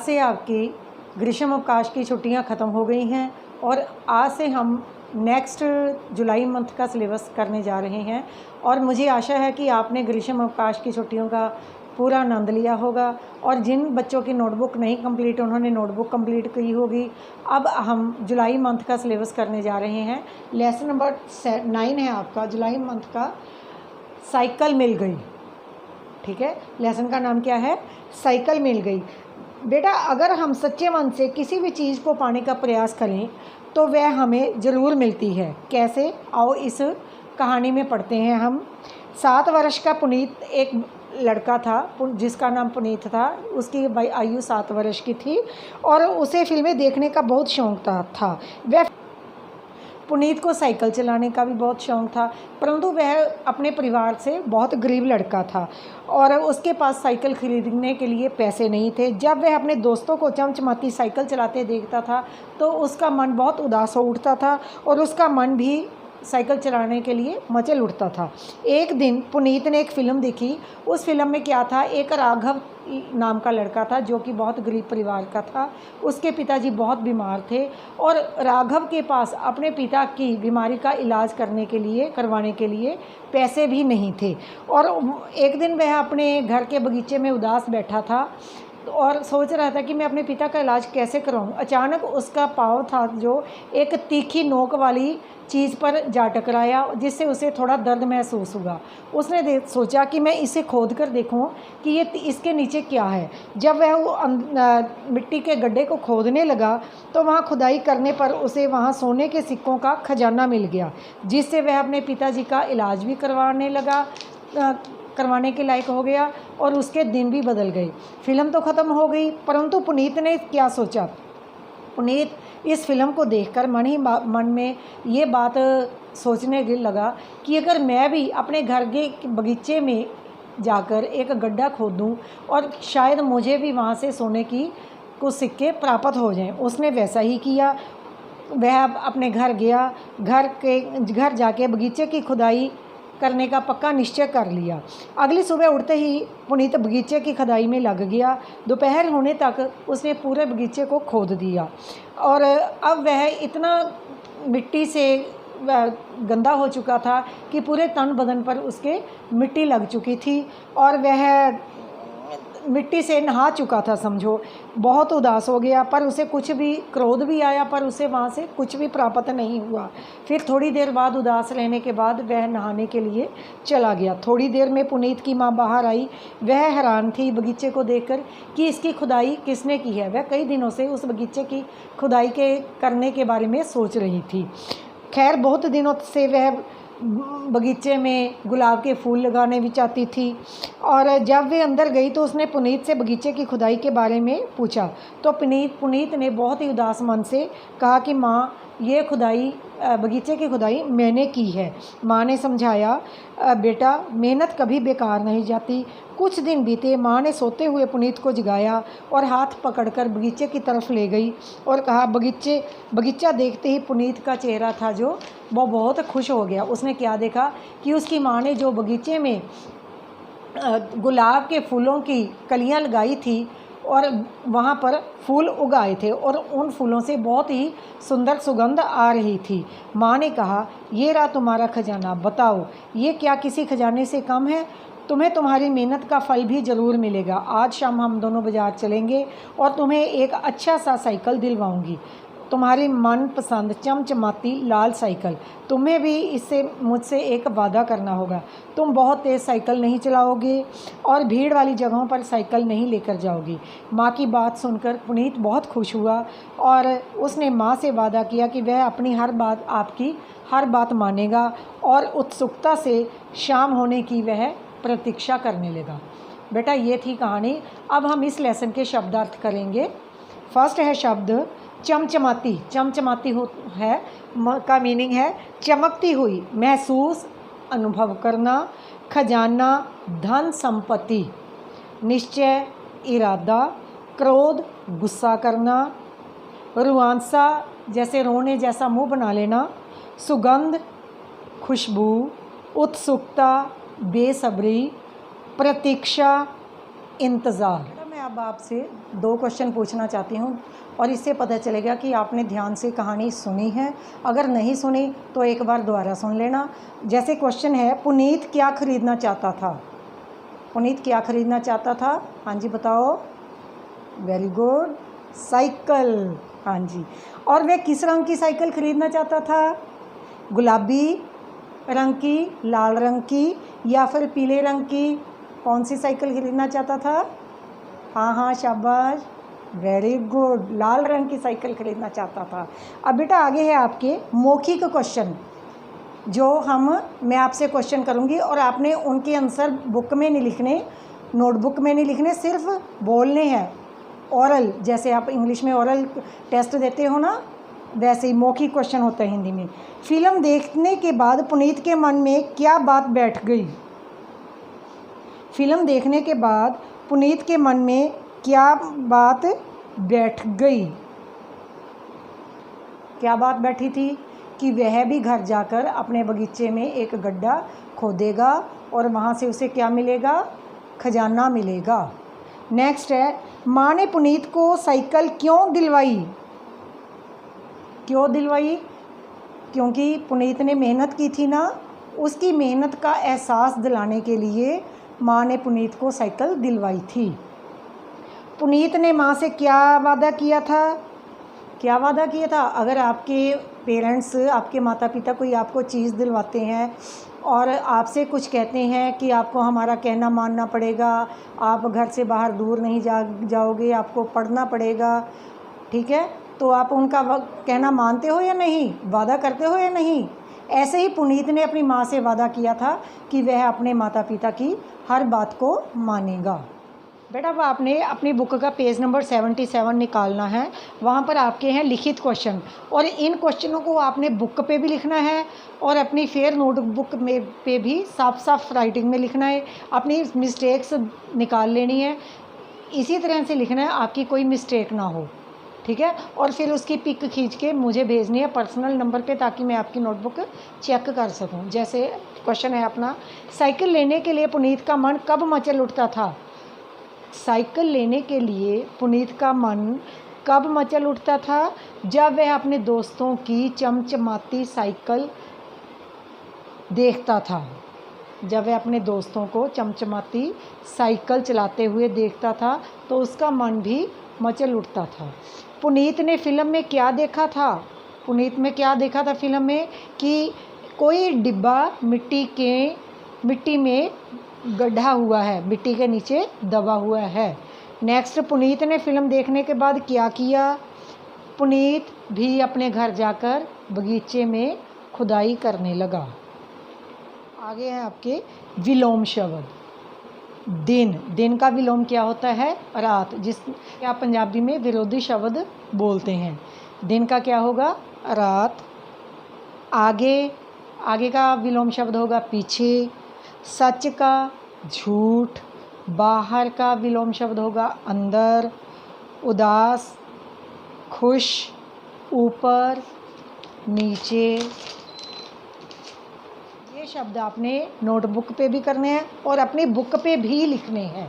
से आपकी ग्रीष्म अवकाश की छुट्टियां ख़त्म हो गई हैं और आज से हम नेक्स्ट जुलाई मंथ का सिलेबस करने जा रहे हैं। और मुझे आशा है कि आपने ग्रीष्म अवकाश की छुट्टियों का पूरा आनंद लिया होगा और जिन बच्चों की नोटबुक नहीं कंप्लीट उन्होंने नोटबुक कंप्लीट की होगी। अब हम जुलाई मंथ का सिलेबस करने जा रहे हैं। लेसन नंबर 9 है आपका जुलाई मंथ का, साइकिल मिल गई। ठीक है, लेसन का नाम क्या है? साइकिल मिल गई। बेटा अगर हम सच्चे मन से किसी भी चीज़ को पाने का प्रयास करें तो वह हमें ज़रूर मिलती है। कैसे? आओ इस कहानी में पढ़ते हैं हम। 7 वर्ष का पुनीत एक लड़का था जिसका नाम पुनीत था। उसकी आयु 7 वर्ष की थी और उसे फिल्में देखने का बहुत शौक़ था। वह पुनीत को साइकिल चलाने का भी बहुत शौक़ था, परंतु वह अपने परिवार से बहुत गरीब लड़का था और उसके पास साइकिल खरीदने के लिए पैसे नहीं थे। जब वह अपने दोस्तों को चमचमाती साइकिल चलाते देखता था तो उसका मन बहुत उदास हो उठता था और उसका मन भी साइकिल चलाने के लिए मचल उठता था। एक दिन पुनीत ने एक फ़िल्म देखी। उस फिल्म में क्या था, एक राघव नाम का लड़का था जो कि बहुत गरीब परिवार का था। उसके पिताजी बहुत बीमार थे और राघव के पास अपने पिता की बीमारी का इलाज करवाने के लिए पैसे भी नहीं थे। और एक दिन वह अपने घर के बगीचे में उदास बैठा था और सोच रहा था कि मैं अपने पिता का इलाज कैसे कराऊं। अचानक उसका पाँव था जो एक तीखी नोक वाली चीज़ पर जा टकराया, जिससे उसे थोड़ा दर्द महसूस हुआ। उसने सोचा कि मैं इसे खोद कर देखूं कि ये इसके नीचे क्या है। जब वह मिट्टी के गड्ढे को खोदने लगा तो वहाँ खुदाई करने पर उसे वहाँ सोने के सिक्कों का खजाना मिल गया, जिससे वह अपने पिताजी का इलाज भी करवाने के लायक हो गया और उसके दिन भी बदल गए। फिल्म तो ख़त्म हो गई, परंतु पुनीत ने क्या सोचा? पुनीत इस फिल्म को देखकर मन में ये बात सोचने लगा कि अगर मैं भी अपने घर के बगीचे में जाकर एक गड्ढा खोदूं और शायद मुझे भी वहाँ से सोने की कुछ सिक्के प्राप्त हो जाएं। उसने वैसा ही किया। वह अपने घर गया, घर जाके बगीचे की खुदाई करने का पक्का निश्चय कर लिया। अगली सुबह उठते ही पुनीत बगीचे की खुदाई में लग गया। दोपहर होने तक उसने पूरे बगीचे को खोद दिया और अब वह इतना मिट्टी से गंदा हो चुका था कि पूरे तन बदन पर उसके मिट्टी लग चुकी थी और वह मिट्टी से नहा चुका था समझो। बहुत उदास हो गया, पर उसे कुछ भी क्रोध भी आया, पर उसे वहाँ से कुछ भी प्राप्त नहीं हुआ। फिर थोड़ी देर बाद उदास रहने के बाद वह नहाने के लिए चला गया। थोड़ी देर में पुनीत की माँ बाहर आई। वह हैरान थी बगीचे को देखकर कि इसकी खुदाई किसने की है। वह कई दिनों से उस बगीचे की खुदाई करने के बारे में सोच रही थी। खैर बहुत दिनों से वह बगीचे में गुलाब के फूल लगाने भी चाहती थी और जब वे अंदर गई तो उसने पुनीत से बगीचे की खुदाई के बारे में पूछा। तो पुनीत ने बहुत ही उदास मन से कहा कि माँ ये बगीचे की खुदाई मैंने की है। माँ ने समझाया, बेटा मेहनत कभी बेकार नहीं जाती। कुछ दिन बीते। माँ ने सोते हुए पुनीत को जगाया और हाथ पकड़कर बगीचे की तरफ ले गई और कहा, बगीचा देखते ही पुनीत का चेहरा था जो वो बहुत खुश हो गया। उसने क्या देखा कि उसकी माँ ने जो बगीचे में गुलाब के फूलों की कलियाँ लगाई थी और वहाँ पर फूल उगाए थे और उन फूलों से बहुत ही सुंदर सुगंध आ रही थी। माँ ने कहा, ये रहा तुम्हारा खजाना, बताओ ये क्या किसी खजाने से कम है? तुम्हें तुम्हारी मेहनत का फल भी ज़रूर मिलेगा। आज शाम हम दोनों बाज़ार चलेंगे और तुम्हें एक अच्छा सा साइकिल दिलवाऊंगी, तुम्हारी मनपसंद चमचमाती लाल साइकिल। तुम्हें भी इससे मुझसे एक वादा करना होगा, तुम बहुत तेज़ साइकिल नहीं चलाओगे और भीड़ वाली जगहों पर साइकिल नहीं लेकर जाओगी। माँ की बात सुनकर पुनीत बहुत खुश हुआ और उसने माँ से वादा किया कि वह अपनी आपकी हर बात मानेगा और उत्सुकता से शाम होने की वह प्रतीक्षा करने लगा। बेटा ये थी कहानी। अब हम इस लेसन के शब्दार्थ करेंगे। फर्स्ट है शब्द चमचमाती। चमचमाती है का मीनिंग है चमकती हुई, महसूस, अनुभव करना। खजाना, धन संपत्ति। निश्चय, इरादा। क्रोध, गुस्सा करना। रुआंसा, जैसे रोने जैसा मुंह बना लेना। सुगंध, खुशबू। उत्सुकता, बेसब्री। प्रतीक्षा, इंतज़ार। अब आपसे 2 क्वेश्चन पूछना चाहती हूँ और इससे पता चलेगा कि आपने ध्यान से कहानी सुनी है। अगर नहीं सुनी तो एक बार दोबारा सुन लेना। जैसे क्वेश्चन है, पुनीत क्या खरीदना चाहता था? पुनीत क्या खरीदना चाहता था? हाँ जी बताओ। Very good, cycle. हाँ जी। और वह किस रंग की साइकिल खरीदना चाहता था? गुलाबी रंग की, लाल रंग की या फिर पीले रंग की? कौन सी साइकिल खरीदना चाहता था? हाँ हाँ शाबाश, वेरी गुड, लाल रंग की साइकिल खरीदना चाहता था। अब बेटा आगे है आपके मौखिक क्वेश्चन, जो मैं आपसे क्वेश्चन करूँगी और आपने उनके आंसर बुक में नहीं लिखने, नोटबुक में नहीं लिखने, सिर्फ बोलने हैं। ओरल, जैसे आप इंग्लिश में ओरल टेस्ट देते हो ना, वैसे ही मौखिक क्वेश्चन होता है हिंदी में। फिल्म देखने के बाद पुनीत के मन में क्या बात बैठ गई? फिल्म देखने के बाद पुनीत के मन में क्या बात बैठ गई? क्या बात बैठी थी? कि वह भी घर जाकर अपने बगीचे में एक गड्ढा खोदेगा और वहाँ से उसे क्या मिलेगा? खजाना मिलेगा। नेक्स्ट है, माँ ने पुनीत को साइकिल क्यों दिलवाई? क्यों दिलवाई? क्योंकि पुनीत ने मेहनत की थी ना, उसकी मेहनत का एहसास दिलाने के लिए माँ ने पुनीत को साइकिल दिलवाई थी। पुनीत ने माँ से क्या वादा किया था? क्या वादा किया था? अगर आपके पेरेंट्स, आपके माता पिता कोई आपको चीज़ दिलवाते हैं और आपसे कुछ कहते हैं कि आपको हमारा कहना मानना पड़ेगा, आप घर से बाहर दूर नहीं जाओगे, आपको पढ़ना पड़ेगा, ठीक है, तो आप उनका कहना मानते हो या नहीं? वादा करते हो या नहीं? ऐसे ही पुनीत ने अपनी माँ से वादा किया था कि वह अपने माता पिता की हर बात को मानेगा। बेटा अब आपने अपनी बुक का पेज नंबर 77 निकालना है। वहाँ पर आपके हैं लिखित क्वेश्चन और इन क्वेश्चनों को आपने बुक पे भी लिखना है और अपनी फेयर नोटबुक में पे भी साफ साफ राइटिंग में लिखना है। अपनी मिस्टेक्स निकाल लेनी है, इसी तरह से लिखना है आपकी कोई मिस्टेक ना हो, ठीक है। और फिर उसकी पिक खींच के मुझे भेजनी है पर्सनल नंबर पे, ताकि मैं आपकी नोटबुक चेक कर सकूं। जैसे क्वेश्चन है अपना, साइकिल लेने के लिए पुनीत का मन कब मचल उठता था? साइकिल लेने के लिए पुनीत का मन कब मचल उठता था? जब वह अपने दोस्तों की चमचमाती साइकिल देखता था। जब वह अपने दोस्तों को चमचमाती साइकिल चलाते हुए देखता था तो उसका मन भी मचल उठता था। पुनीत ने फिल्म में क्या देखा था? पुनीत में क्या देखा था फिल्म में? कि कोई डिब्बा मिट्टी में गड्ढा हुआ है, मिट्टी के नीचे दबा हुआ है। नेक्स्ट, पुनीत ने फिल्म देखने के बाद क्या किया? पुनीत भी अपने घर जाकर बगीचे में खुदाई करने लगा। आगे है आपके विलोम शब्द। दिन का विलोम क्या होता है? रात, जिस आप पंजाबी में विरोधी शब्द बोलते हैं। दिन का क्या होगा? रात। आगे का विलोम शब्द होगा पीछे। सच का झूठ। बाहर का विलोम शब्द होगा अंदर। उदास, खुश, ऊपर, नीचे। ये शब्द आपने नोटबुक पे भी करने हैं और अपनी बुक पे भी लिखने हैं।